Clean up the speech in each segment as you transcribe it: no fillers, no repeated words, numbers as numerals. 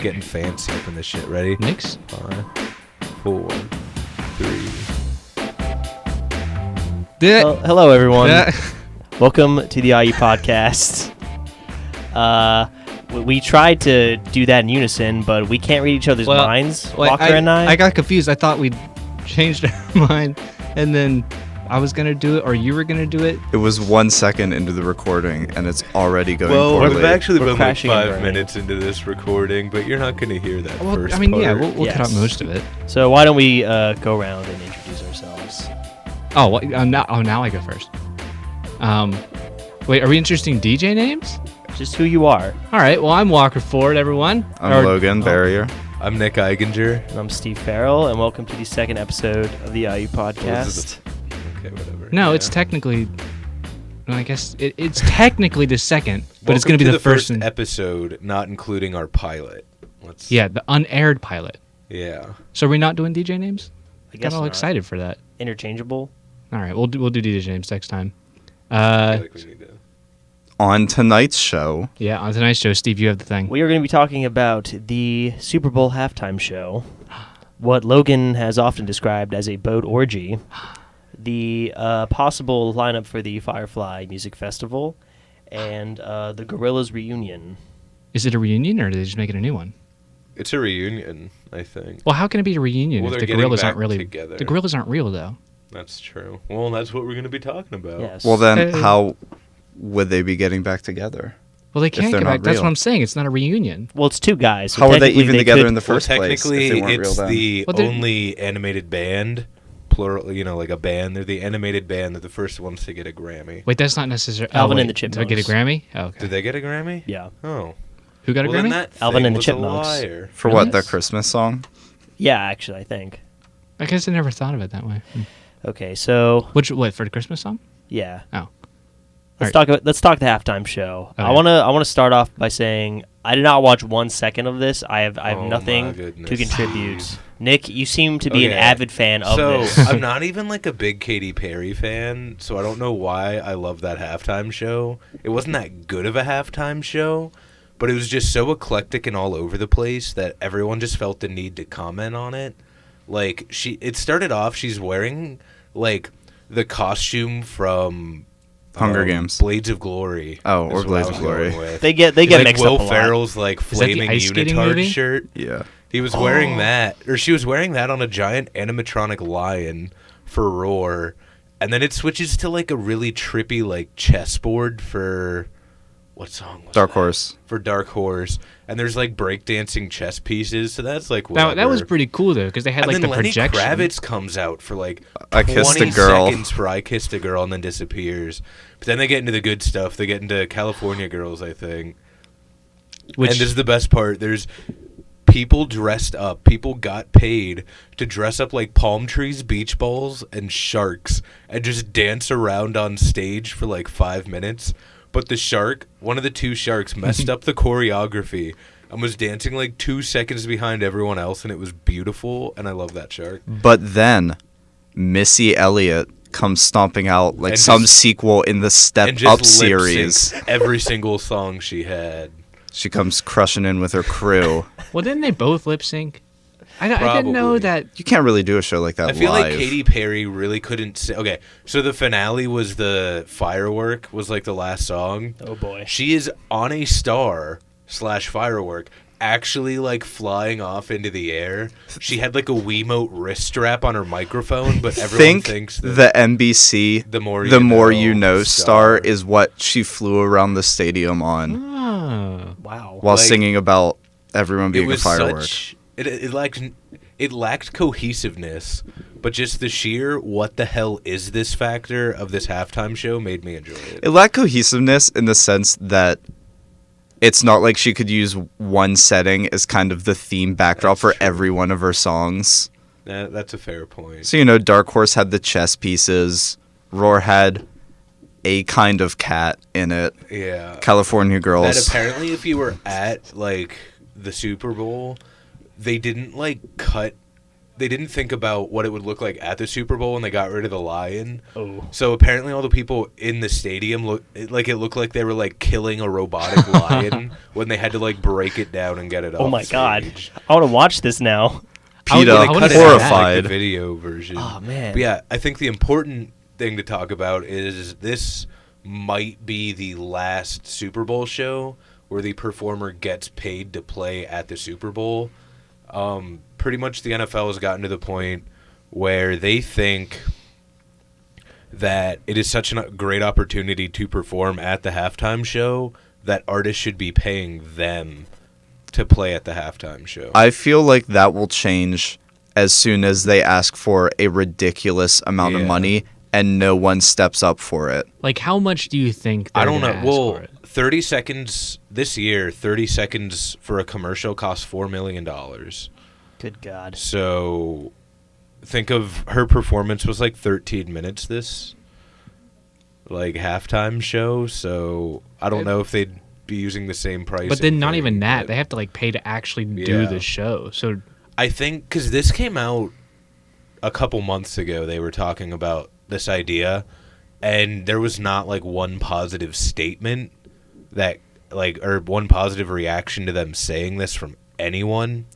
getting fancy up in this shit. Ready? Mix. 5, 4, 3. Well, hello, everyone. Welcome to the WIUPodcast. We tried to do that in unison, but we can't read each other's minds, Walker and I. I got confused. I thought we'd changed our mind, and then I was going to do it, or you were going to do it. It was 1 second into the recording, and it's already going poorly. We've actually been like crashing and 5 minutes into this recording, but you're not going to hear that first I mean, part. yeah, we'll Yes. cut out most of it. So why don't we go around and introduce ourselves? Oh, now I go first. Wait, are we introducing DJ names? Just who you are. All right, well, I'm Walker Ford, everyone. I'm Logan Barrier. I'm Nick Eiginger. And I'm Steve Farrell, and welcome to the second episode of the WIUPodcast. Okay, whatever. No, Yeah. it's technically... Well, I guess it's technically the second, but it's Welcome going to be to the first. episode, not including our pilot. Yeah, the unaired pilot. Yeah. So are we not doing DJ names? I guess Got all not. excited for that. Interchangeable. All right, we'll do DJ names next time. I feel like we need to. On tonight's show, Yeah, on tonight's show, Steve, you have the thing. We are going to be talking about the Superbowl halftime show, what Logan has often described as a boat orgy, the possible lineup for the Firefly Music Festival, and the Gorillaz reunion. Is it a reunion, or did they just make it a new one? It's a reunion, I think. Well, how can it be a reunion Well, if they're the getting gorillas back aren't really together. The gorillas aren't real, though. That's true. Well, that's what we're going to be talking about. Yes. well then, Hey. how would they be getting back together? Well, they can't they're get not back. That's real. what I'm saying. It's not a reunion. Well, it's two guys. So How are they technically even together could- in the first place? If Technically, they weren't real it's then? the Well, they're- only animated band, plural, like a band. They're the animated band. They're the first ones to get a Grammy. Wait, that's not necessarily. Alvin wait, and the Did they get a Chipmunks. Grammy? Oh, okay. Did they get a Grammy? Yeah. Oh. Who got a Well, then Grammy? that Alvin thing and the was a Chipmunks. liar. For Really? what, their Christmas song? Yeah, actually, I think. I guess I never thought of it that way. Okay, so What for the Christmas song? yeah. Oh. Let's talk the halftime show. Okay. I wanna start off by saying I did not watch 1 second of this. I have Oh my nothing goodness, to contribute. Steve. Nick, you seem to be an Okay. avid fan of So this. I'm not even like a big Katy Perry fan, so I don't know why I love that halftime show. It wasn't that good of a halftime show, but it was just so eclectic and all over the place that everyone just felt the need to comment on it. Like it started off, she's wearing like the costume from Hunger Games. Blades of Glory. Oh, or is what Blades I of was Glory. going with. They get Like mixed Will up a lot. Ferrell's like that the flaming ice skating unitard movie? shirt. Yeah. He was wearing that, or she was wearing that on a giant animatronic lion for Roar, and then it switches to like a really trippy like chessboard for what song? Was Dark that? Horse. For Dark Horse, and there's like breakdancing chess pieces, so that's like whatever. That was pretty cool though, because they had And like then the Lenny projection. Kravitz comes out for like I Kissed a 20 Girl. seconds for I Kissed a Girl, and then disappears. But then they get into the good stuff. They get into California Girls, I think. Which And this is the best part. There's people dressed up. People got paid to dress up like palm trees, beach balls, and sharks and just dance around on stage for like 5 minutes. But the shark, one of the two sharks, messed up the choreography and was dancing like 2 seconds behind everyone else, and it was beautiful, and I love that shark. But then, Missy Elliott comes stomping out like And some just- sequel in the Step And Up just lip series. syncs every single song she had. She comes crushing in with her crew. well, didn't they both lip sync? I didn't know Probably. that. You can't really do a show like that I feel live. like Katy Perry really couldn't say. Okay, so the finale was the firework, was like the last song. Oh boy. She is on a star / firework, actually like flying off into the air. She had like a Wiimote wrist strap on her microphone, but everyone Think thinks that the NBC the more you know star is what she flew around the stadium on Oh. Wow. while like, singing about everyone it being a was firework. it lacked cohesiveness, but just the sheer what the hell is this factor of this halftime show made me enjoy it. It lacked cohesiveness in the sense that it's not like she could use one setting as kind of the theme backdrop That's for true. every one of her songs. That's a fair point. So, Dark Horse had the chess pieces. Roar had a kind of cat in it. Yeah. California That Girls. apparently if you were at like the Super Bowl, they didn't like cut didn't think about what it would look like at the Super Bowl when they got rid of the lion. Oh. So apparently all the people in the stadium it looked like they were like killing a robotic lion when they had to like break it down and get it off. Oh my god. stage. I want to watch this now. PETA, I wanna see that. horrified. Like the video version. Oh man. But yeah, I think the important thing to talk about is this might be the last Super Bowl show where the performer gets paid to play at the Super Bowl. Pretty much the NFL has gotten to the point where they think that it is such a great opportunity to perform at the halftime show that artists should be paying them to play at the halftime show. I feel like that will change as soon as they ask for a ridiculous amount of Yeah. money and no one steps up for it. Like, how much do you think they're I don't gonna know. ask Well, for it? 30 seconds this year, 30 seconds for a commercial costs $4 million. Good God. So think of her performance was like 13 minutes this like halftime show. So I don't know if they'd be using the same price. But then not even that. They have to like pay to actually do Yeah. the show. So I think because this came out a couple months ago, they were talking about this idea, and there was not like one positive statement that like or one positive reaction to them saying this from anyone.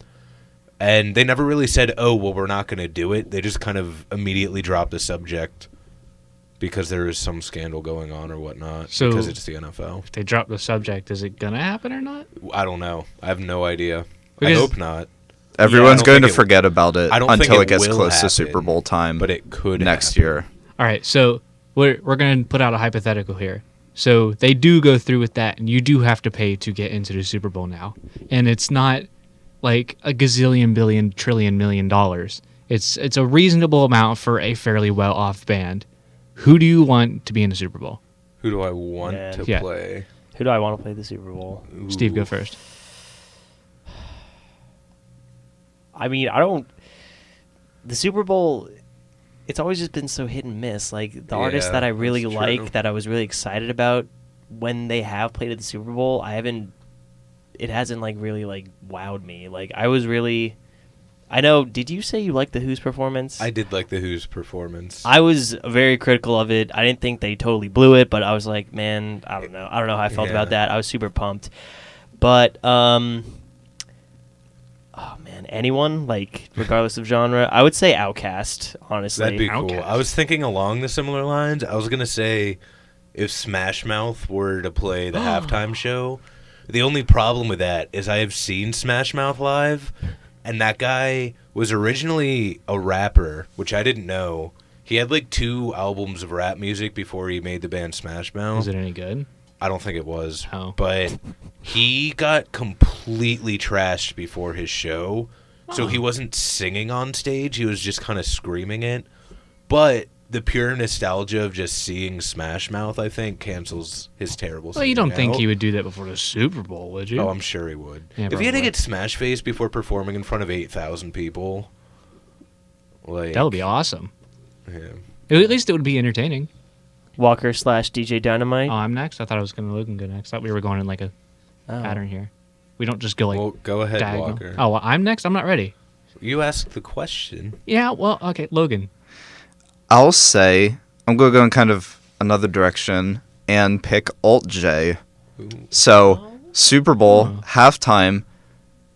And they never really said, "Oh, well, we're not going to do it." They just kind of immediately dropped the subject because there is some scandal going on or whatnot. So- because it's the NFL. if they drop the subject, is it gonna happen or not? I don't know. I have no idea. Because- I hope not. Everyone's don't going to think it- forget about it I don't until think it gets will close to happen, Super Bowl time but it could next happen. year. All right, so we're gonna put out a hypothetical here. So they do go through with that, and you do have to pay to get into the Super Bowl now, and it's not like a gazillion, billion, trillion, $1 million. It's a reasonable amount for a fairly well-off band. Who do you want to be in the Super Bowl? Who do I want Man. to Yeah. play? Who do I want to play the Super Bowl? Steve, go Ooh. first. I mean, I don't. The Super Bowl, it's always just been so hit and miss. Like the artists Yeah, that I really that's like, true. that I was really excited about when they have played at the Super Bowl, I haven't. It hasn't like really like wowed me. Like I was really. I know. Did you say you liked the Who's performance? I did like the Who's performance. I was very critical of it. I didn't think they totally blew it, but I was like, man, I don't know. I don't know how I felt Yeah. about that. I was super pumped. But oh man, anyone, like regardless of genre, I would say Outkast, honestly. That'd be cool. Outcast. I was thinking along the similar lines. I was gonna say if Smash Mouth were to play the halftime show. The only problem with that is I have seen Smash Mouth live, and that guy was originally a rapper, which I didn't know. He had like 2 albums of rap music before he made the band Smash Mouth. Is it any good? I don't think it was. Oh. But he got completely trashed before his show. So he wasn't singing on stage. He was just kind of screaming it. But the pure nostalgia of just seeing Smash Mouth, I think, cancels his terrible Well, you don't singing think out. he would do that before the Super Bowl, would you? Oh, I'm sure he would. Yeah, if he had to probably. get smash face before performing in front of 8,000 people, like That would be awesome. yeah. At least it would be entertaining. Walker / DJ Dynamite. Oh, I'm next. I thought I was going to Logan go next. I thought we were going in like a Oh. pattern here. We don't just go like Well, go ahead, diagonal. Walker. Oh, well, I'm next. I'm not ready. You asked the question. Yeah. Well, okay, Logan. I'll say I'm going to go in kind of another direction and pick Alt J. Ooh. So, Super Bowl, halftime,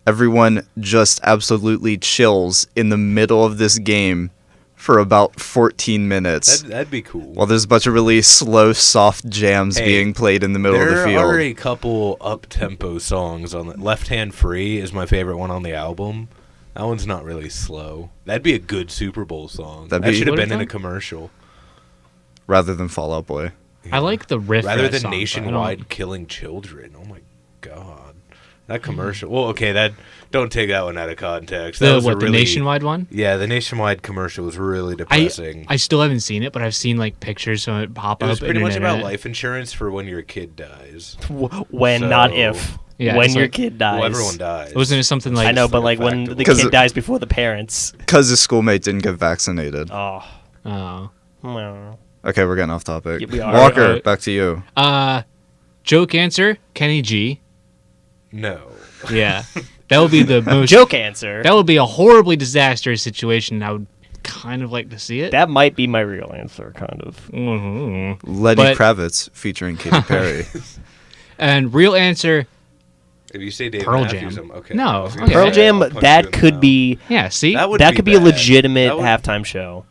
everyone just absolutely chills in the middle of this game for about 14 minutes. That'd be cool. While there's a bunch of really slow, soft jams Hey, being played in the middle of the There field. are a couple up-tempo songs on the Left Hand Free is my favorite one on the album. That one's not really slow. That'd be a good Super Bowl song. That'd That be- should have What been is in a that? commercial. Rather than Fall Out Boy. I like the riff. Rather for that than song, but I Nationwide don't- killing children. Oh my god. That commercial. Well, okay, that don't take that one out of context. That The was a what? The really- Nationwide one? Yeah, the Nationwide commercial was really depressing. I still haven't seen it, but I've seen like pictures so it pop It up. was pretty much about internet. life insurance for when your kid dies. When, So- not if. Yeah, when it's your like- kid dies. Well, everyone dies. Wasn't it something like I know, but like like a when fact of the it. Because kid it- dies before the parents. Because his schoolmate didn't get vaccinated. Oh. Oh. Well. Okay, we're getting off topic. Yeah, we are. Walker, back to you. Joke answer, Kenny G. No. Yeah. That would be the most Joke answer. That would be a horribly disastrous situation. I would kind of like to see it. That might be my real answer, kind of. Mm-hmm. Lenny But- Kravitz featuring Katy Perry. And real answer, If you say Dave Pearl Matthews, Jam. okay. No, I was gonna okay. Pearl say, Jam, I'll punch you that in the could mouth. be yeah. See, That would that could be a bad. legitimate That would- halftime show.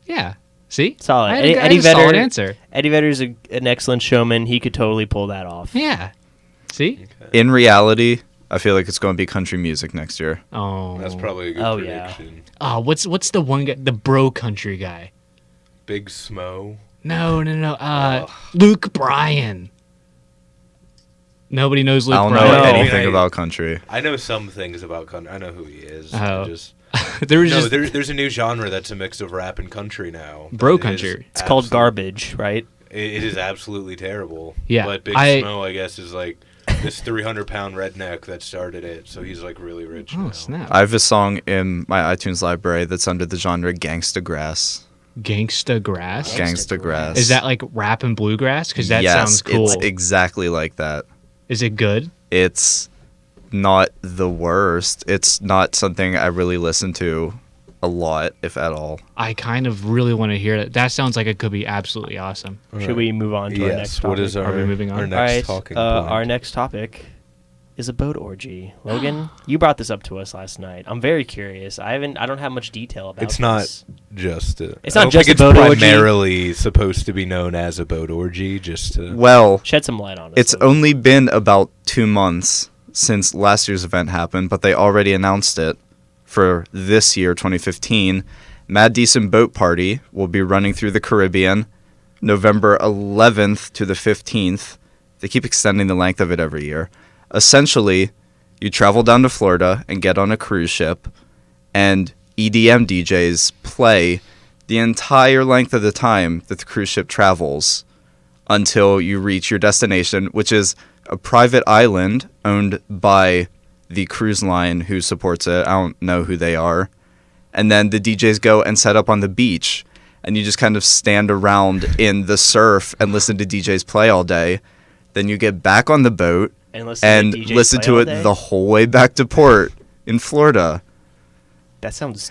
yeah. See, Solid. I had Eddie, a Eddie solid Vedder. answer. Eddie Vedder's an excellent showman. He could totally pull that off. Yeah. See. In reality, I feel like it's going to be country music next year. Oh, That's probably a good Oh, yeah. prediction. Oh, what's the one guy? The bro country guy. Big Smo. No. Luke Bryan. Nobody knows Luke I don't know Bryan. No. anything I- about country. I know some things about country. I know who he is. Oh. I just There was no. just There's a new genre that's a mix of rap and country now. Bro It is country. It's called absolute- garbage, right? It is absolutely terrible. Yeah, But Big I- Smo, I guess, is like this 300-pound redneck that started it. So he's like really rich now. oh snap. I have a song in my iTunes library that's under the genre Gangsta Grass. Gangsta Grass. Gangsta Gangsta Grass. Is that like rap and bluegrass? Because that yes, sounds cool. it's exactly like that. Is it good? It's not the worst. It's not something I really listen to a lot, if at all. I kind of really want to hear it. That sounds like it could be absolutely awesome. Should we move on to our next Yes. topic? What is Are we moving on? our All next All right, talking point? our next topic is a boat orgy. Logan, you brought this up to us last night. I'm very curious. I don't have much detail about It's not this. just a. It's I not don't just think a boat it's orgy. primarily supposed to be known as a boat orgy. Just to. Well, Shed some light on it. it's Logan. only been about 2 months since last year's event happened, but they already announced it for this year, 2015. Mad Decent Boat Party will be running through the Caribbean November 11th to the 15th. They keep extending the length of it every year. Essentially, you travel down to Florida and get on a cruise ship, and EDM DJs play the entire length of the time that the cruise ship travels until you reach your destination, which is a private island owned by the cruise line who supports it. I don't know who they are. And then the DJs go and set up on the beach, and you just kind of stand around in the surf and listen to DJs play all day. Then you get back on the boat and listen and to, DJs listen play to all it day? the whole way back to port in Florida. That sounds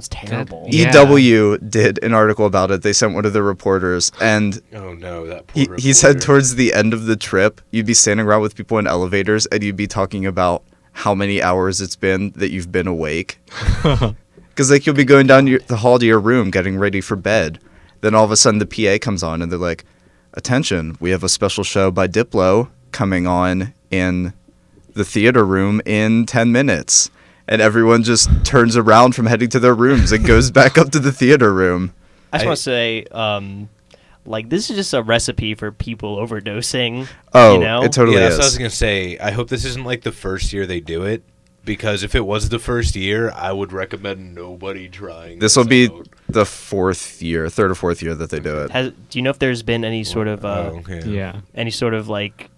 terrible. Yeah. EW did an article about it. They sent one of the reporters, and Oh no, that poor he said reporter. towards the end of the trip, you'd be standing around with people in elevators, and you'd be talking about how many hours it's been that you've been awake. Because like you'll be going down the hall to your room, getting ready for bed. Then all of a sudden the PA comes on, and they're like, "Attention, we have a special show by Diplo coming on in the theater room in 10 minutes." And everyone just turns around from heading to their rooms and goes back up to the theater room. I just want to say, like, this is just a recipe for people overdosing. Oh, you know? it totally Yeah, that's what I was is. gonna say. I hope this isn't like the first year they do it, because if it was the first year, I would recommend nobody trying. This will be out. the third or fourth year that they do it. Do you know if there's been any sort of Yeah. any sort of like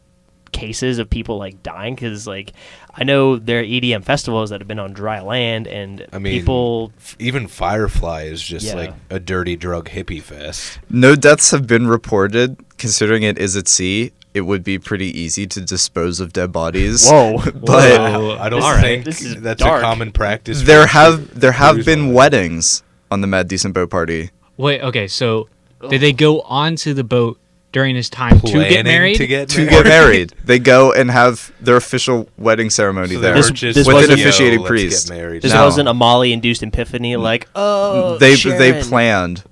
cases of people like dying? Because like I know there are EDM festivals that have been on dry land, and I mean, people. Even Firefly is just Yeah. like a dirty drug hippie fest. No deaths have been reported. Considering it is at sea, it would be pretty easy to dispose of dead bodies. Whoa. But Whoa. I don't All right, think this is that's dark. a common practice. there for have cruise been lines. weddings on the Mad Decent Boat Party. Wait. Okay. So did they go onto the boat during his time to get Planning married? To get To married. get married, they go and have their official wedding ceremony So there. they This- weren't just this like, wasn't- "Yo, officiating let's priest. Get married. This No. wasn't a Molly-induced epiphany, like they Sharon. planned.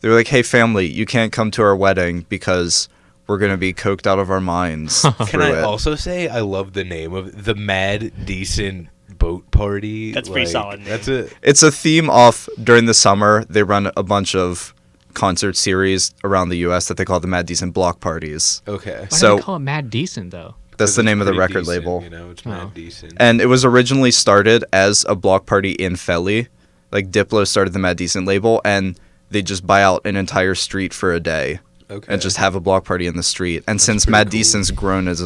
They were like, "Hey, family, you can't come to our wedding because we're gonna be coked out of our minds." Can through I it. also say I love the name of the Mad Decent Boat Party? That's pretty solid name. That's it. It's a theme off during the summer. They run a bunch of concert series around the U.S. that they call the Mad Decent Block Parties. Okay. Why So- do they call it Mad Decent though? That's the It's name of the pretty record decent, label. You know, it's Oh. Mad Decent. And it was originally started as a block party in Philly. Like Diplo started the Mad Decent label, and they just buy out an entire street for a day Okay. and just have a block party in the street. And since pretty Mad cool. Decent's grown as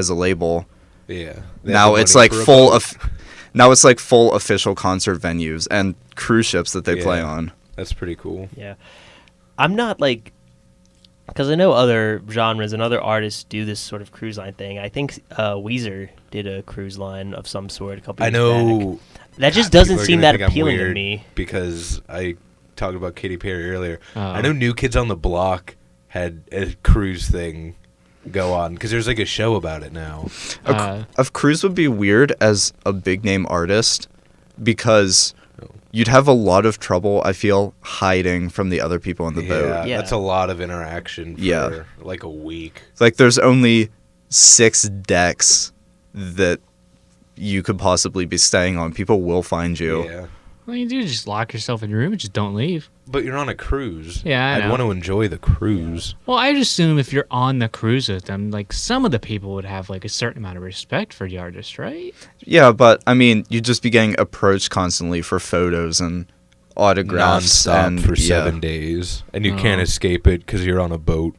a label, Yeah. They have now the it's money like for a full boat. of now it's like full official concert venues and cruise ships that they play Yeah. on. That's pretty cool. Yeah, I'm not like Because I know other genres and other artists do this sort of cruise line thing. I think Weezer did a cruise line of some sort a couple I years know. back. That just God, doesn't people are seem gonna that think I'm appealing to weird me. because I talked about Katy Perry earlier. Oh. I know New Kids on the Block had a cruise thing go on because there's like a show about it now. A cruise would be weird as a big name artist because you'd have a lot of trouble, I feel, hiding from the other people on the boat. Yeah. That's a lot of interaction for like a week. Like there's only 6 decks that you could possibly be staying on. People will find you. Yeah. Well, you do just lock yourself in your room and just don't leave. But you're on a cruise. Yeah, I I'd know. want to enjoy the cruise. Well, I'd assume if you're on the cruise with them, like some of the people would have like a certain amount of respect for the artist, right? Yeah, but I mean, you'd just be getting approached constantly for photos and autographs Non-stop and for 7 days. And you can't escape it because you're on a boat.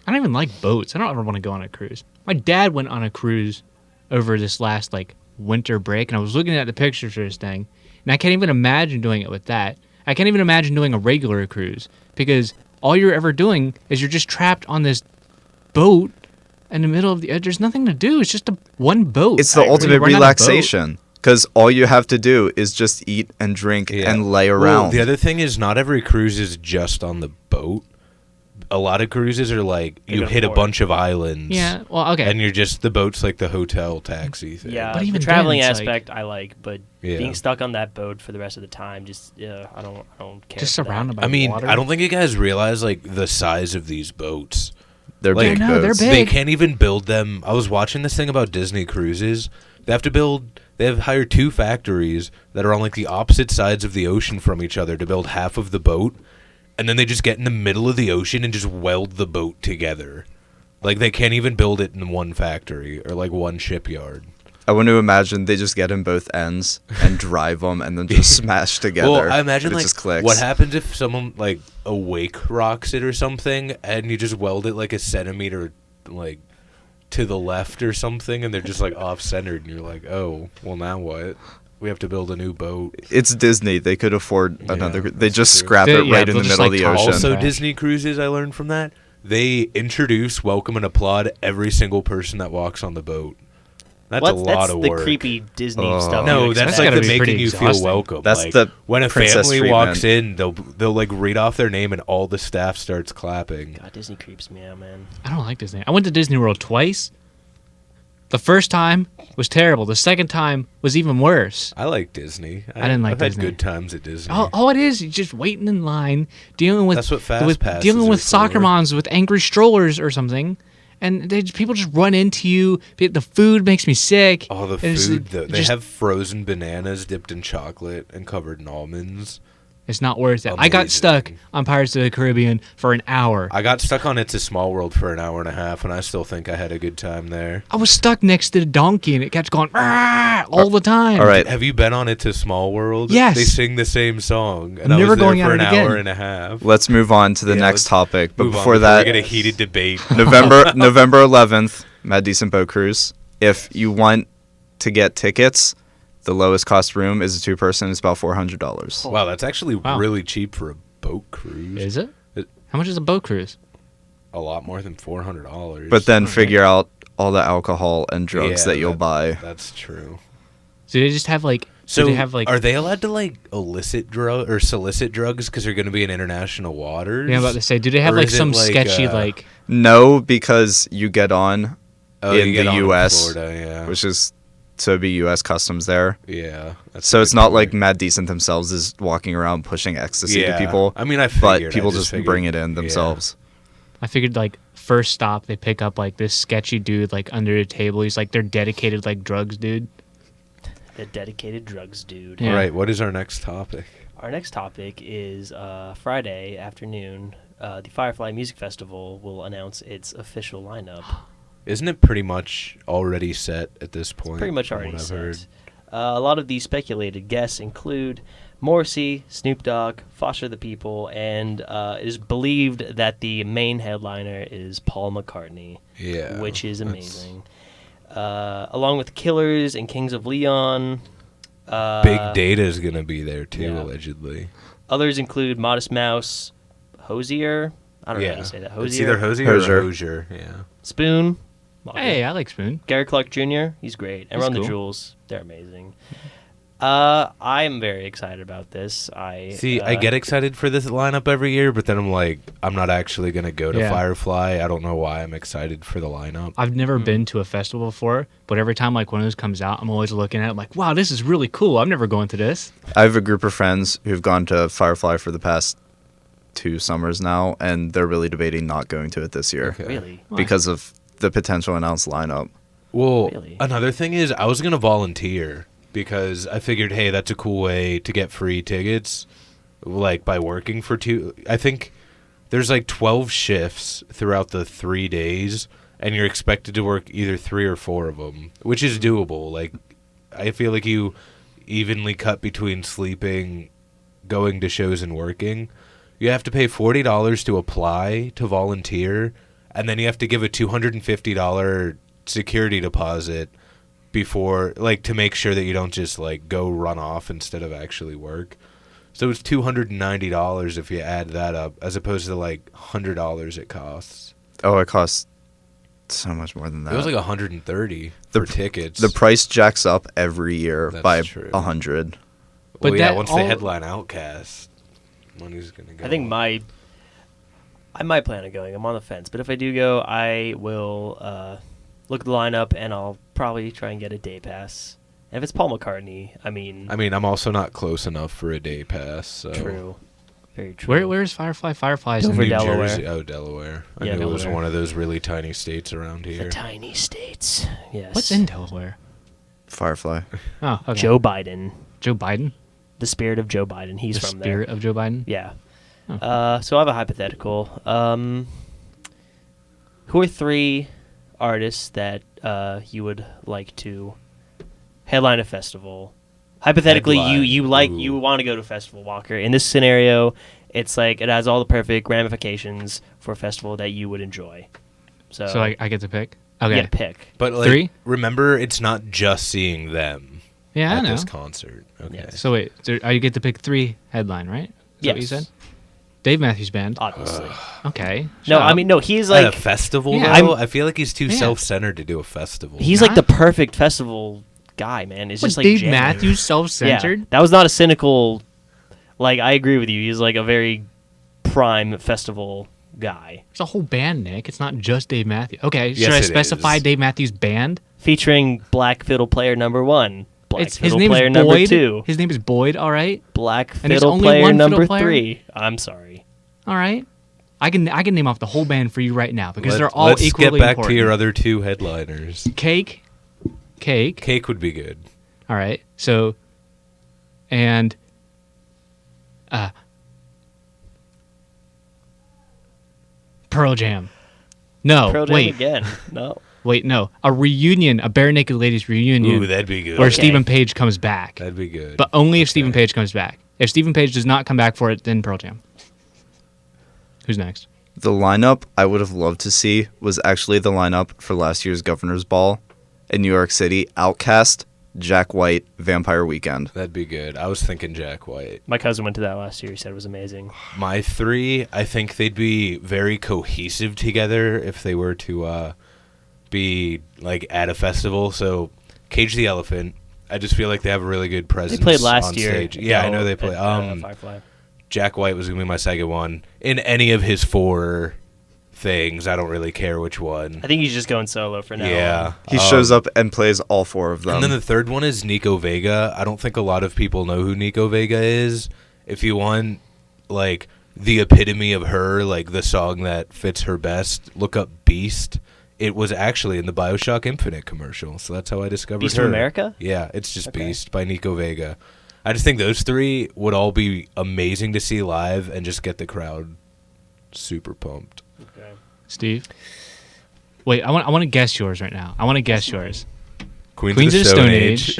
I don't even like boats. I don't ever want to go on a cruise. My dad went on a cruise over this last like winter break, and I was looking at the pictures for this thing, and I can't even imagine doing it with that. I can't even imagine doing a regular cruise because all you're ever doing is you're just trapped on this boat in the middle of the. There's nothing to do. It's just one boat. It's the ultimate relaxation because all you have to do is just eat and drink and lay around. Well, the other thing is not every cruise is just on the boat. A lot of cruises are like you hit a bunch of islands. Yeah, well, okay. And you're just, the boat's like the hotel taxi thing. Yeah, But even the then, traveling it's aspect I like, but Yeah. being stuck on that boat for the rest of the time, just I don't care. Just for that. surrounded by I mean, water. I don't think you guys realize like the size of these boats. They're Like, big I know, they're boats. big. They can't even build them. I was watching this thing about Disney cruises. They have hired 2 factories that are on like the opposite sides of the ocean from each other to build half of the boat. And then they just get in the middle of the ocean and just weld the boat together. Like they can't even build it in one factory or like one shipyard. I want to imagine they just get in both ends and drive them and then just smash together. Well, I imagine and it like just clicks. what happens if someone like a wake rocks it or something, and you just weld it like a centimeter like to the left or something, and they're just like off centered, and you're like, oh, well now what? We have to build a new boat. It's Disney. They could afford another. They that's just true. scrap They- it yeah, right in they'll the just, middle of like, the toss ocean. Also, Trash. Disney cruises, I learned from that, they introduce, welcome, and applaud every single person that walks on the boat. That's a lot that's of the work. creepy Disney Oh. stuff. No, you that's expect. like gotta the be making pretty you feel exhausting. welcome. That's like, the when a princess family walks treatment. in, they'll like read off their name and all the staff starts clapping. God, Disney creeps me out, man. I don't like Disney. I went to Disney World twice. The first time was terrible. The second time was even worse. I like Disney. I didn't like I've had Disney. good times at Disney. All it is just waiting in line, dealing with That's what fast with passes dealing are with soccer for. moms with angry strollers or something, and people just run into you. The food makes me sick. Oh, the and it's food. They just- have frozen bananas dipped in chocolate and covered in almonds. It's not worth it. I got Amazing. stuck on Pirates of the Caribbean for an hour. I got stuck on It's a Small World for an hour and a half, and I still think I had a good time there. I was stuck next to the donkey, and it kept going "Rah!" all the time. All right. Have you been on It's a Small World? Yes. They sing the same song, and I'm I never was there going for on an it again. hour and a half. Let's move on to the Yeah, next let's topic. But Move on before that, we get a heated debate. November 11th, Mad Decent Boat Cruise. If you want to get tickets, the lowest cost room is a 2-person. It's about $400. Wow, that's actually Wow. really cheap for a boat cruise. Is it? It- How much is a boat cruise? A lot more than $400. But then figure out all the alcohol and drugs that you'll buy. That's true. Do they just have like? So, do they have like? are they allowed to like illicit drug or solicit drugs because they're going to be in international waters? Yeah, I'm about to say, do they have Or like is it some like, sketchy uh, like? No, because you get on Oh, in you get the on U.S., Florida, yeah. which is to be U.S. customs there. Yeah. that's So a it's good not like point. Mad Decent themselves is walking around pushing ecstasy Yeah. to people. I mean, I but figured. people I just figured. bring it in Yeah. themselves. I figured like first stop they pick up like this sketchy dude like under a table. He's like their dedicated like drugs dude. The dedicated drugs dude. Yeah. All right, what is our next topic? Our next topic is Friday afternoon. The Firefly Music Festival will announce its official lineup. Isn't it pretty much already set at this point? Pretty much from already what I've set. heard? A lot of the speculated guests include Morrissey, Snoop Dogg, Foster the People, and it is believed that the main headliner is Paul McCartney, Yeah. which is that's- amazing. Along with Killers and Kings of Leon. Big Data is going to be there too, yeah. allegedly. Others include Modest Mouse, Hosier, I don't know how you say that. Hosier. It's either Hosier Hosier. or Hosier. Yeah. Spoon. Hey, I like Spoon. Gary Clark Jr. He's great. And He's Run the cool. Jewels. They're amazing. I'm very excited about this. I get excited for this lineup every year, but then I'm like, I'm not actually gonna go to Yeah. Firefly. I don't know why I'm excited for the lineup. I've never been to a festival before, but every time like one of those comes out, I'm always looking at it like, wow, this is really cool. I'm never going to this. I have a group of friends who've gone to Firefly for the past 2 summers now, and they're really debating not going to it this year Okay. Really? Why? because of the potential announced lineup. Well, Really? another thing is I was gonna volunteer because I figured, hey, that's a cool way to get free tickets, like by working for 2. I think there's like 12 shifts throughout the 3 days, and you're expected to work either 3 or 4 of them, which is doable. Like, I feel like you evenly cut between sleeping, going to shows, and working. You have to pay $40 to apply to volunteer, and then you have to give a $250 security deposit before, like, to make sure that you don't just like go run off instead of actually work. So it's $290 if you add that up, as opposed to like $100 it costs. Oh, it costs so much more than that. It was like $130 The for pr- tickets. The price jacks up every year That's by true. 100. well, But yeah, that once all- they headline Outcast, money's gonna go. I think I might plan on going. I'm on the fence, but if I do go, I will look at the lineup and I'll probably try and get a day pass. And if it's Paul McCartney, I mean, I'm also not close enough for a day pass. So. true, very true. Where's Firefly? Firefly's Dover, in New Delaware. Jersey. Oh, Delaware. I Yeah, knew it was Delaware. one of those really tiny states around The here. tiny states. Yes. What's in Delaware? Firefly. Oh, okay. Joe Biden? Joe Biden? The spirit of Joe Biden. He's The from spirit of Joe Biden? there. Yeah. Oh. So I have a hypothetical. Who are 3 artists that you would like to headline a festival? Hypothetically, Headline. you Ooh. want to go to a festival, Walker. In this scenario, it's like it has all the perfect ramifications for a festival that you would enjoy. So, So I get to pick? Okay. yeah, pick. But like, 3? remember, it's not just seeing them Yeah, I at know. this concert. Okay. Yes. So wait, you get to pick 3 headline, right? Is that what you Yes. said? Dave Matthews Band. Obviously. Okay. no, shut I up. mean, no, he's At a like festival, Yeah. though, I feel like he's too Yeah. self-centered to do a festival. he's like Not- the perfect festival guy, man. It's What, just like Dave jamming. Matthews self-centered? Yeah, that was not a cynical. Like, I agree with you. He's like a very prime festival guy, It's a whole band, Nick. It's not just Dave Matthews. Okay, Yes, should I it specify is. Dave Matthews Band? featuring Black Fiddle Player number 1, Black His Fiddle name Player is number Boyd. 2, His name is Boyd. All right. Black And there's Fiddle only Player one fiddle number player? 3. I'm sorry. All right. I can name off the whole band for you right now because they're all Let's equally get back important. to your other 2 headliners. Cake. Cake would be good. All right. So, and Pearl Jam. No, Pearl Jam wait, again. No. wait, no. A reunion, a Bare Naked Ladies reunion, Ooh, that'd be good. where Okay. Stephen Page comes back, That'd be good. but only if Stephen Okay. Page comes back. If Stephen Page does not come back for it, then Pearl Jam. Who's next? The lineup I would have loved to see was actually the lineup for last year's Governor's Ball in New York City. Outkast, Jack White, Vampire Weekend. That'd be good. I was thinking Jack White. My cousin went to that last year. He said it was amazing. My 3, I think they'd be very cohesive together if they were to be like at a festival. So, Cage the Elephant. I just feel like they have a really good They presence. played last on year. Stage. Yeah, I know they play. At, Firefly. Jack White was gonna be my second one. In any of his 4 things, I don't really care which one. I think he's just going solo for now. Yeah, He shows up and plays all 4 of them. And then the third one is Nico Vega. I don't think a lot of people know who Nico Vega is. If you want, like, the epitome of her, like the song that fits her best, look up Beast. It was actually in the BioShock Infinite commercial, so that's how I discovered Beast her. of America? Yeah, it's just Okay. Beast by Nico Vega. I just think those 3 would all be amazing to see live and just get the crowd super pumped. Okay. Steve. Wait, I want to guess yours right now. I want to guess yours. Queens Queens of the Stone Age.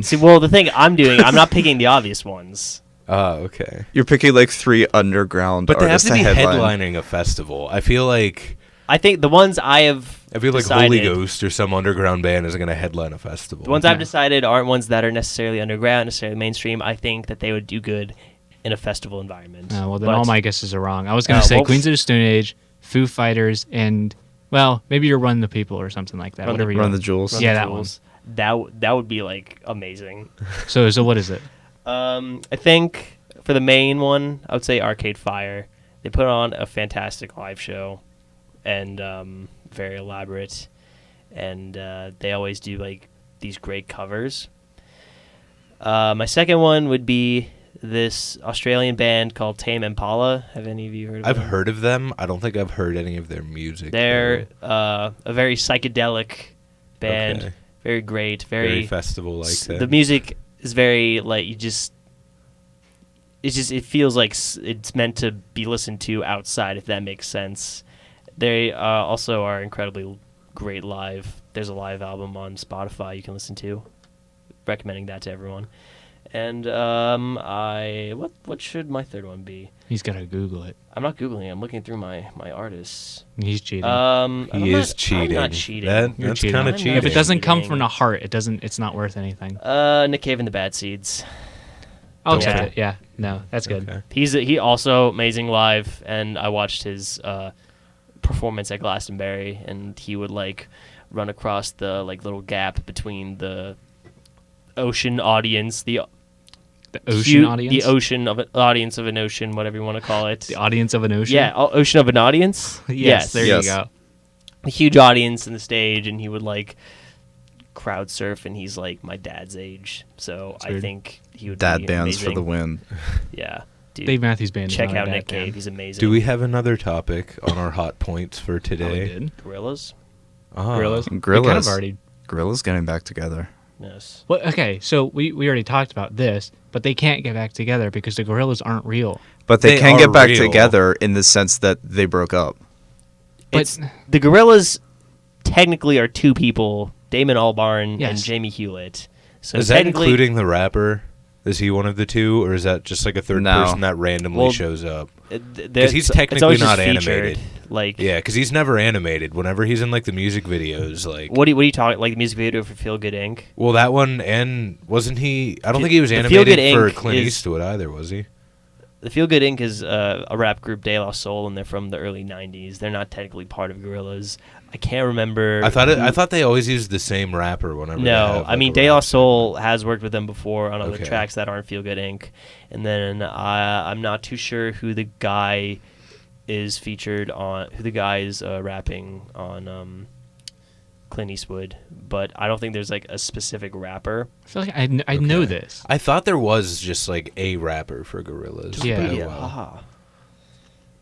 See, well, the thing I'm doing, I'm not picking the obvious ones. Oh, okay. You're picking like 3 underground But they have artists to be headline. headlining a festival. I feel like I think the ones I have Holy decided, Ghost or some underground band is going to headline a festival. the ones I've Yeah. decided aren't ones that are necessarily underground, necessarily mainstream. I think that they would do good in a festival environment. Well, then But- all my guesses are wrong. I was going to say well- Queens of the Stone Age, Foo Fighters, and, well, maybe you're Run the People or something like that. Run the- Whatever you Run want. the Jewels. Run Yeah, the that Jewels. That would be like amazing. So what is it? I think for the main one, I would say Arcade Fire. They put on a fantastic live show, and very elaborate, and they always do like these great covers. My second one would be this Australian band called Tame Impala. Have any of you heard of I've them? heard of them. I don't think I've heard any of their music. They're though. a very psychedelic band, Okay. very great, Very very festival like that. the music is very like it feels like it's meant to be listened to outside, if that makes sense. They also are incredibly great live. There's a live album on Spotify you can listen to. Recommending that to everyone. And what should my third one be? He's got to Google it. I'm not googling it. I'm looking through my artists. He's cheating. He is cheating. I'm not cheating. You're That's cheating. kind of I'm not cheating. If it doesn't come cheating. from the heart, it's not worth anything. Nick Cave and the Bad Seeds. I'll Okay. accept it. Yeah. No, that's good. Okay. He also amazing live, and I watched his performance at Glastonbury, and he would like run across the like little gap between the ocean audience, the Ocean audience? the ocean of audience of an ocean, whatever you want to call it. The audience of an ocean? Yeah, ocean of an audience. Yes, there Yes. you go. A huge audience in the stage, and he would like crowd surf, and he's like my dad's age, so That's I weird. think he would Dad be bands amazing. for the win. Yeah, dude, Dave Matthews Band. is check not a out bad Nick band. Cave. He's amazing. Do we have another topic on our hot points for Oh, we today? did. Gorillas? Ah. Gorillas. We Gorillas. kind of already. Gorilla's getting back together. Yes. Well, okay, so we already talked about this, but they can't get back together because the gorillas aren't real. But they They can are get back real. together in the sense that they broke up. But It's the Gorillas technically are two people, Damon Albarn Yes. and Jamie Hewlett. So Is that technically, including the rapper? Is he one of the two, or is that just like a third No. person that randomly Well, shows up? because he's technically not animated. Featured. Like, Yeah, because he's never animated. Whenever he's in like the music videos, like what are you talking? Like the music video for Feel Good Inc. well, that one, and wasn't he? I don't think he was The Feel animated Good for Inc. Clint is- Eastwood either, was he? The Feel Good Inc. is a rap group, De La Soul, and they're from the early '90s. They're not technically part of Gorillaz. I can't remember. I who- thought they always used the same rapper whenever. they No, have, I like, mean a De La rap Soul has worked with them before on other Okay. tracks that aren't Feel Good Inc. And then I'm not too sure who the guy is featured on, who the guy is rapping on Clint Eastwood, but I don't think there's like a specific rapper. I feel like I know Okay. this. I thought there was just like a rapper for Gorillaz. Yeah. but, Yeah. well. Ah.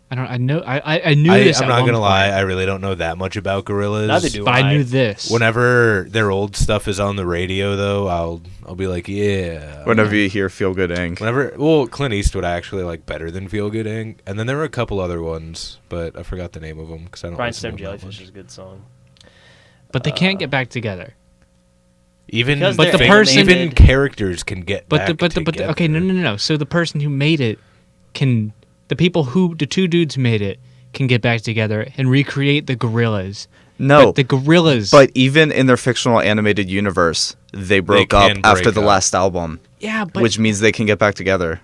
I know. I knew this. I'm at not one gonna lie. point, I really don't know that much about Gorillaz. Neither do but I knew this. Whenever their old stuff is on the radio, though, I'll be like, yeah. Whenever you hear Feel Good Inc. Well, Clint Eastwood I actually like better than Feel Good Inc. And then there were a couple other ones, but I forgot the name of them because I don't. listen Rhinestone to them that Jellyfish much. is a good song. But they can't get back together. Even Because But the they're person- even animated. characters can get But back the okay, no. So the person who made it can the two dudes who made it can get back together and recreate the gorillas. No, But the gorillas. but even in their fictional animated universe, they broke up can after break the up. last album, yeah, but which means they can get back together.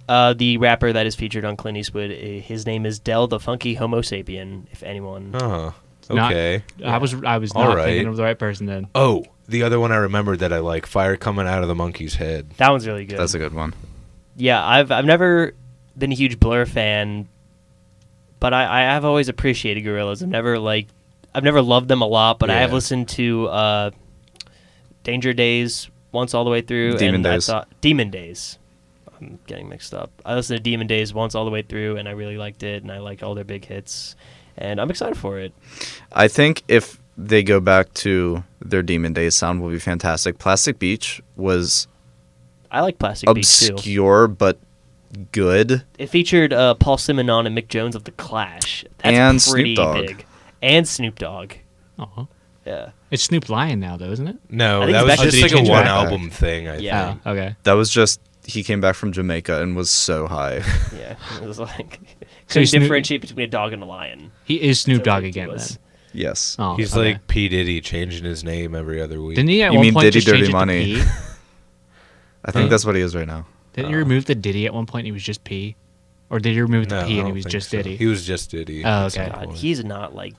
The rapper that is featured on Clint Eastwood, his name is Del the Funky Homo Sapien. If anyone, Oh, not- okay. I was All not right. thinking of the right person then. Oh, the other one I remembered that I like, Fire Coming Out of the Monkey's Head. that one's really good. That's a good one. Yeah, I've never been a huge Blur fan, but I have always appreciated Gorillaz. I've never loved them a lot, but I have Yeah. listened to Danger Days once all the way through. Demon and Days. I thought Demon Days. I'm getting mixed up. I listened to Demon Days once all the way through, and I really liked it, and I like all their big hits, and I'm excited for it. I think if they go back to their Demon Days sound, will be fantastic. Plastic Beach was I like Plastic Beach too. obscure but good. It featured Paul Simonon and Mick Jones of The Clash. That's And Snoop pretty Dogg. big. And Snoop Dogg. Oh, Yeah. it's Snoop Lion now, though, isn't it? No, I think that it's was back- just Did he like a change it one back? album thing. I Yeah. think. Oh, okay. That was just he came back from Jamaica and was so high. Yeah. It was like So couldn't Snoop- differentiate between a dog and a lion. He is Snoop That's what Dogg it again was. then. Yes. Oh, He's okay. like P Diddy changing his name every other week. Didn't he at You one mean point Diddy just change Dirty it to Money? P? I think that's what he is right now. Did you remove the Diddy at one point and he was just P? Or did you remove the No, P I and he don't was think just so. Diddy? He was just Diddy. Oh, at okay. some God, point. he's not like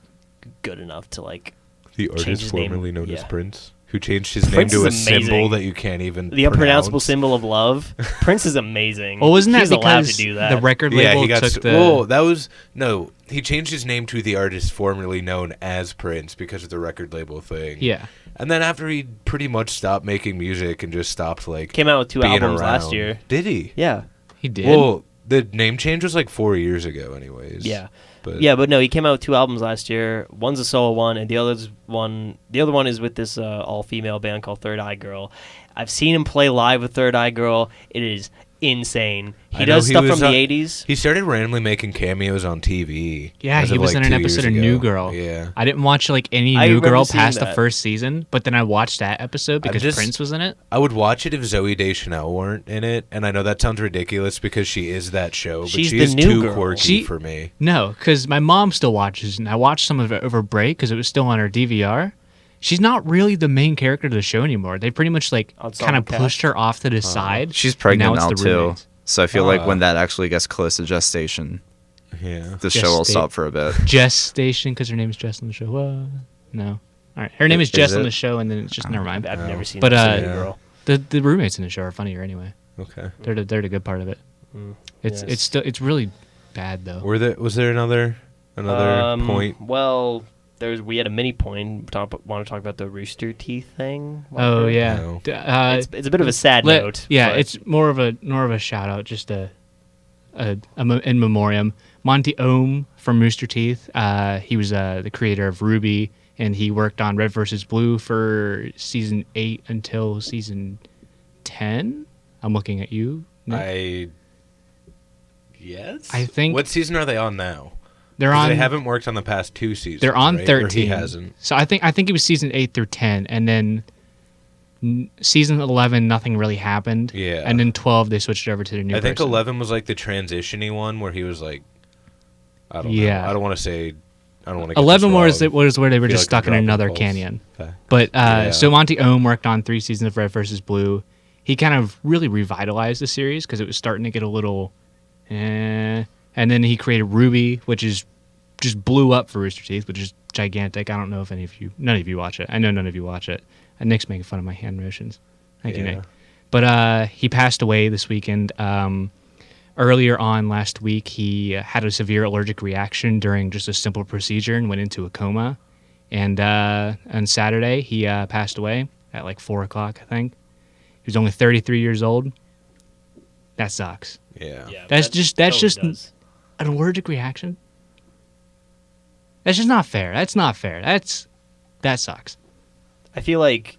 good enough to like. The Changed artist his name. formerly known as Yeah. Prince, who changed his Prince name to a is amazing. symbol that you can't even The unpronounceable pronounce. symbol of love. Prince is amazing. Well, wasn't that He's allowed to because do that. the record Yeah, label he got. took the... Well, that was no. He changed his name to the artist formerly known as Prince because of the record label thing. Yeah. And then after he pretty much stopped making music and just stopped like Came out with 2 being albums last around. year. Did he? Yeah. He did? Well, the name change was like 4 years ago, anyways. Yeah. But Yeah, but no, he came out with 2 albums last year. One's a solo one, and the other one is with this all-female band called Third Eye Girl. I've seen him play live with Third Eye Girl. It is insane. He I know does he stuff was from the on- 80s. He started randomly making cameos on TV. Yeah, as he of, was like, in an 2 years episode of ago. New Girl. Yeah. I didn't watch like any I New remember Girl seeing past the that. first season, but then I watched that episode because just- Prince was in it. I would watch it if Zoe Deschanel weren't in it, and I know that sounds ridiculous because she is that show, but She's she the is new too girl. quirky She- for me. No, because my mom still watches, and I watched some of it over break because it was still on her DVR. She's not really the main character of the show anymore. They pretty much like Ensemble kind of cast? pushed her off to the side. She's and pregnant now now, it's the too. roommates. So I feel like Ah. when that actually gets close to gestation, Yeah. the show will Gestate. stop for a bit. Jess Station, because her name is Jess on the show. What? No. All right. Her name is Is Jess on it? the show, and then it's just never mind. I've Oh. never seen But, that yeah. girl. The roommates in the show are funnier anyway. Okay. They're the good part of it. It's Yes. it's really bad though. Was there another point? Well, we had a mini point. Want to talk about the Rooster Teeth thing? Oh Walker? yeah. No. It's a bit of a sad note. Yeah, but it's more of a shout out, just a in memoriam. Monty Ohm from Rooster Teeth. He was the creator of Ruby, and he worked on Red vs. Blue for season 8 until season 10. I'm looking at you, Nick. Yes. I think- What season are they on now? They're 'Cause on. They haven't worked on the past 2 seasons. They're on right? 13. Or he hasn't. So I think it was season 8 through 10, and then season 11 nothing really happened. Yeah. And then 12 they switched over to the new. I think person. 11 was like the transition-y one where he was like, I don't Yeah. know. I don't want to say. I don't want to. 11 was where they were Feel just like I'm stuck in dropping another false canyon. facts. But Yeah. so Monty Ohm worked on 3 seasons of Red vs. Blue. He kind of really revitalized the series because it was starting to get a little, and then he created Ruby, which is just blew up for Rooster Teeth, which is gigantic. I don't know if none of you watch it. I know none of you watch it. And Nick's making fun of my hand motions. Thank you, Yeah. Nick. But he passed away this weekend. Earlier on last week, he had a severe allergic reaction during just a simple procedure and went into a coma. And on Saturday, he passed away at like 4 o'clock, I think. He was only 33 years old. That sucks. Yeah. Yeah, That's that just totally does. an allergic reaction. That's just not fair. That's not fair. That sucks. I feel like,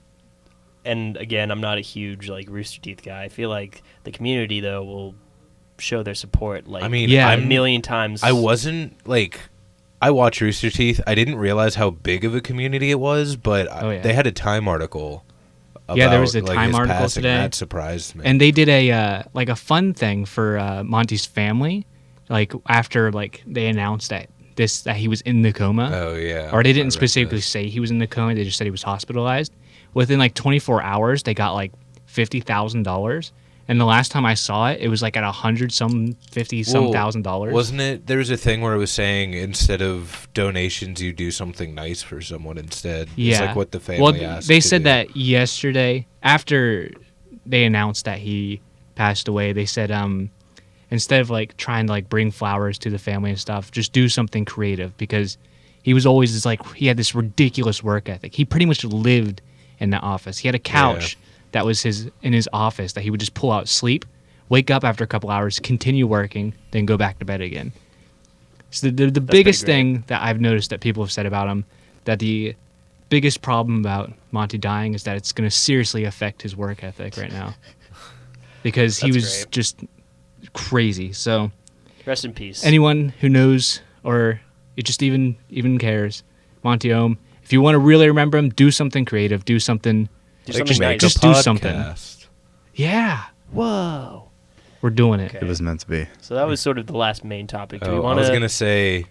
and again, I'm not a huge like Rooster Teeth guy. I feel like the community though will show their support. Like, I mean, Yeah. a million times. I wasn't like. I watched Rooster Teeth. I didn't realize how big of a community it was, but Oh, yeah. they had a Time article. Yeah, there was a about, Time his article passing. today. That surprised me. And they did a like a fun thing for Monty's family, like after like they announced that he was in the coma. oh yeah. Or they I didn't read specifically this. say he was in the coma. They just said he was hospitalized. Within like 24 hours, they got like $50,000. And the last time I saw it, it was like at Well, $100,000. Wasn't it? There was a thing where it was saying instead of donations, you do something nice for someone instead. Yeah. It's like what the family asked. they to said do. that yesterday after they announced that he passed away. They said instead of like trying to like bring flowers to the family and stuff, just do something creative because he was always just like he had this ridiculous work ethic. He pretty much lived in the office. He had a couch that was in his office that he would just pull out, sleep, wake up after a couple hours, continue working, then go back to bed again. So the biggest great. thing that I've noticed that people have said about him, that the biggest problem about Monty dying is that it's going to seriously affect his work ethic right now. Because he That's was great. just crazy. So Rest in peace. anyone who knows or it just even cares, Monty Ohm, if you want to really remember him, do something creative, do something. Do Like, something make nice. a Just do something. podcast. Yeah, Whoa. we're doing it. Okay. It was meant to be. So that was sort of the last main topic. Do we Oh, I want was to? gonna say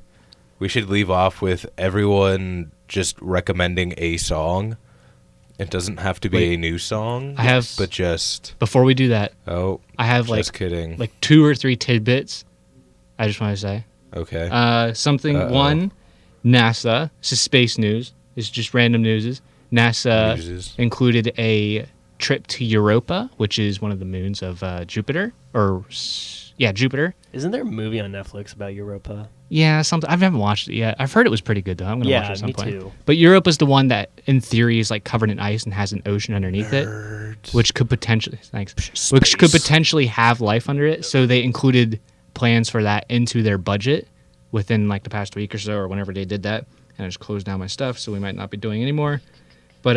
we should leave off with everyone just recommending a song It doesn't have to be Wait. a new song. I have- but just Before we do that, oh, I have just kidding. like 2 or 3 tidbits. I just want to say Okay. One, NASA. This is space news. It's just random newses. NASA Newses. included a trip to Europa, which is one of the moons of Jupiter. Jupiter. Isn't there a movie on Netflix about Europa? Yeah, something. I haven't watched it yet. I've heard it was pretty good though. I'm gonna watch it at some me point. too. But Europa's the one that, in theory, is like covered in ice and has an ocean underneath it, Nerds. which could potentially have life under it. So they included plans for that into their budget within like the past week or so, or whenever they did that. And I just closed down my stuff, so we might not be doing anymore. But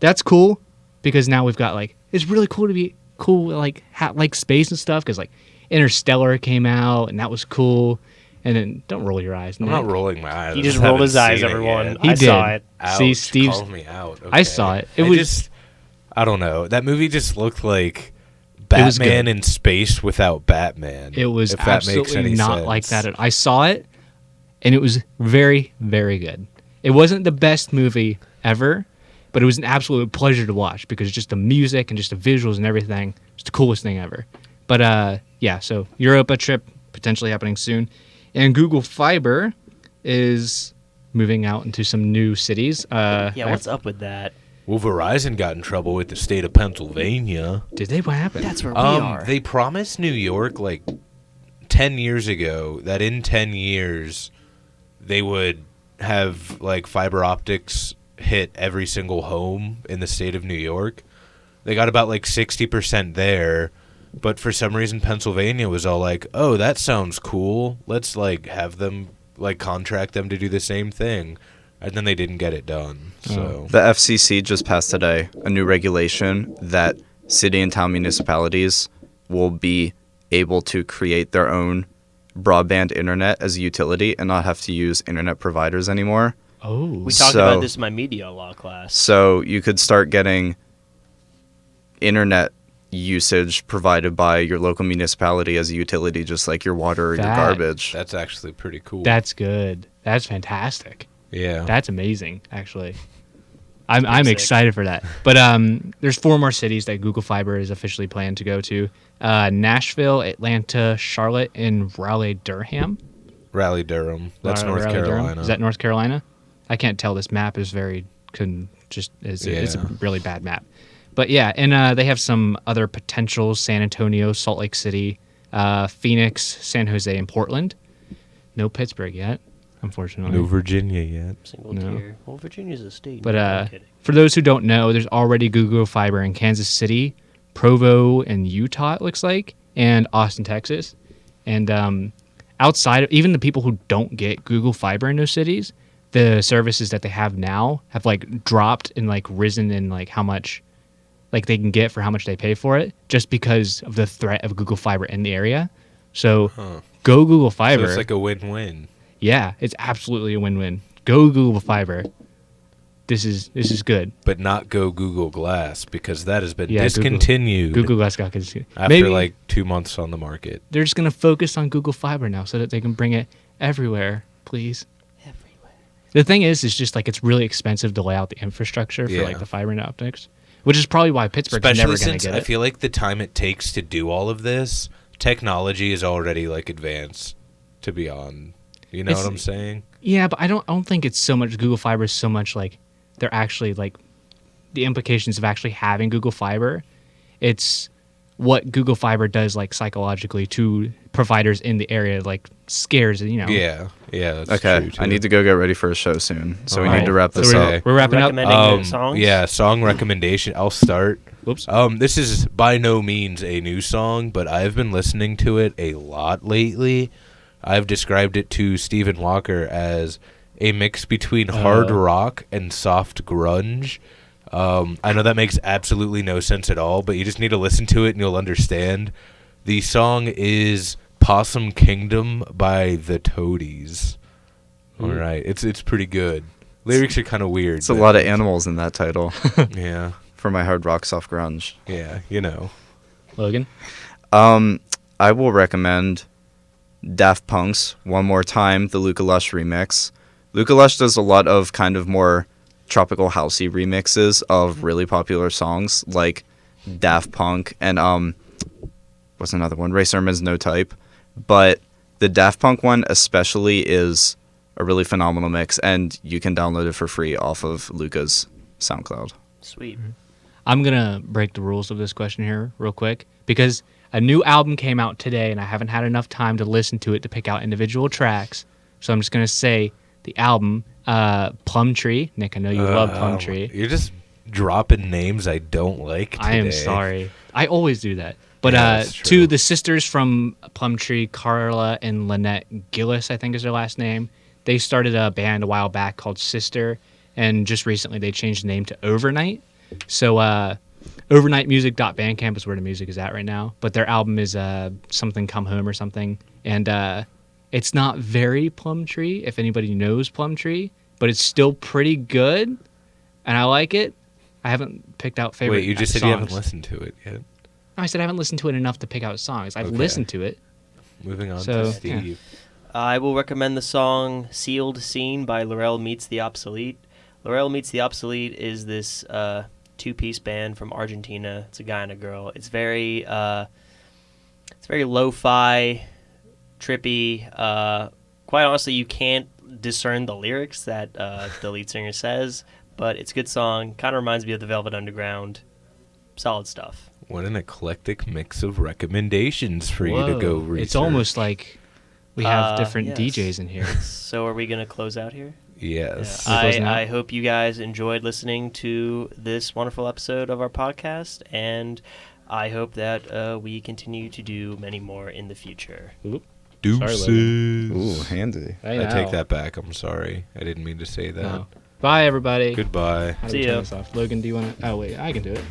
that's cool because now we've got like it's really cool to be cool like space and stuff because like Interstellar came out and that was cool. And then don't roll your eyes. I'm Nick. not rolling my eyes. He I just rolled his eyes, haven't seen it everyone. yet. He I did. saw it. Ouch, See, Steve's. call me out. I saw it. It was. I don't know. That movie just looked like was Batman good. in space without Batman. It was if that makes absolutely any not sense. like that. I saw it, and it was very, very good. It wasn't the best movie ever, but it was an absolute pleasure to watch because just the music and just the visuals and everything was the coolest thing ever. But yeah, so Europa trip potentially happening soon, and Google Fiber is moving out into some new cities. Yeah, what's up with that? Well, Verizon got in trouble with the state of Pennsylvania. Did they? What happened? That's where we are. They promised New York like 10 years ago that in 10 years they would have like fiber optics hit every single home in the state of New York. They got about like 60% there, but for some reason Pennsylvania was all like, "Oh, that sounds cool. Let's like have them like contract them to do the same thing." And then they didn't get it done. So The FCC just passed today a new regulation that city and town municipalities will be able to create their own broadband internet as a utility and not have to use internet providers anymore. Oh, We talked So- about this in my media law class. So you could start getting internet usage provided by your local municipality as a utility, just like your water or your That- garbage. that's actually pretty cool. that's good. That's fantastic. yeah. That's amazing, actually. I'm sick. excited for that. But there's 4 more cities that Google Fiber is officially planned to go to: Nashville, Atlanta, Charlotte, and Raleigh-Durham. Raleigh Durham. That's North Raleigh-Durham? Carolina. Is that North Carolina? I can't tell. This map is it's a Yeah. really bad map. But yeah, and they have some other potentials: San Antonio, Salt Lake City, Phoenix, San Jose, and Portland. No Pittsburgh yet, unfortunately. No Virginia yet. Single No. tier. Well, Virginia's a state. But I'm kidding. for those who don't know, there's already Google Fiber in Kansas City, Provo, and Utah, it looks like, and Austin, Texas. And outside of even the people who don't get Google Fiber in those cities, the services that they have now have like dropped and like risen in like how much like they can get for how much they pay for it, just because of the threat of Google Fiber in the area. So go Google So Fiber. it's like a win-win. Yeah, it's absolutely a win-win. Go Google Fiber. This is good. But not go Google Glass because that has been Yeah, discontinued Google Glass got continued. after Maybe like 2 months on the market. they're just gonna focus on Google Fiber now, so that they can bring it everywhere, please. Everywhere. The thing is just like it's really expensive to lay out the infrastructure for Yeah. like the fiber and optics, which is probably why Pittsburgh's Especially never gonna since get I it. feel like the time it takes to do all of this, technology is already like advanced to be on. You know It's- what I'm saying? Yeah, but I don't think it's so much Google Fiber is so much like they're actually like the implications of actually having Google Fiber. It's what Google Fiber does like psychologically to providers in the area, like scares, you know. Yeah. Yeah, that's Okay, true, too. I need to go get ready for a show soon, so we Alright. need to wrap So this we're, up. we're wrapping up. Recommending songs? Yeah, song recommendation. I'll start. Whoops. This is by no means a new song, but I've been listening to it a lot lately. I've described it to Stephen Walker as a mix between hard rock and soft grunge. I know that makes absolutely no sense at all, but you just need to listen to it and you'll understand. The song is Possum Kingdom by the Toadies. All right, it's pretty good. Lyrics are kind of weird. It's a but- lot of animals in that title Yeah, for my hard rock soft grunge. yeah, you know. Logan. I will recommend Daft Punk's One More Time, the Luca Lush remix. Luca Lush does a lot of kind of more tropical housey remixes of really popular songs like Daft Punk and what's another one? Ray Sherman's No Type. But the Daft Punk one especially is a really phenomenal mix, and you can download it for free off of Luca's SoundCloud. Sweet. I'm going to break the rules of this question here real quick because a new album came out today and I haven't had enough time to listen to it to pick out individual tracks. So I'm just going to say the album, Plum Tree. Nick, I know you love Plum Tree. You're just dropping names I don't like today. I am sorry. I always do that. But Yeah, that's to true. the sisters from Plum Tree, Carla and Lynette Gillis, I think is their last name. They started a band a while back called Sister, and just recently they changed the name to Overnight. So overnightmusic.bandcamp is where the music is at right now. But their album is something Come Home or something. And it's not very Plum Tree, if anybody knows Plum Tree, but it's still pretty good, and I like it. I haven't picked out favorite Wait, you just said songs. you haven't listened to it yet. No, I said I haven't listened to it enough to pick out songs. I've Okay. listened to it. Moving on So, to Steve. I will recommend the song Sealed Scene by Laurel Meets the Obsolete. Laurel Meets the Obsolete is this two-piece band from Argentina. It's a guy and a girl. It's very lo-fi, trippy. Quite honestly, you can't discern the lyrics that the lead singer says, but it's a good song. Kind of reminds me of the Velvet Underground. Solid stuff. What an eclectic mix of recommendations for you to Whoa. go research. It's almost like we have different yes. DJs in here. So are we going to close out here? Yes. We're closing out. I hope you guys enjoyed listening to this wonderful episode of our podcast, and I hope that we continue to do many more in the future. Deuces. Ooh, handy. I take that back. I'm sorry. I didn't mean to say that. No. Bye, everybody. Goodbye. How do See we turn ya. this off? Logan, do you want to? Oh, wait. I can do it.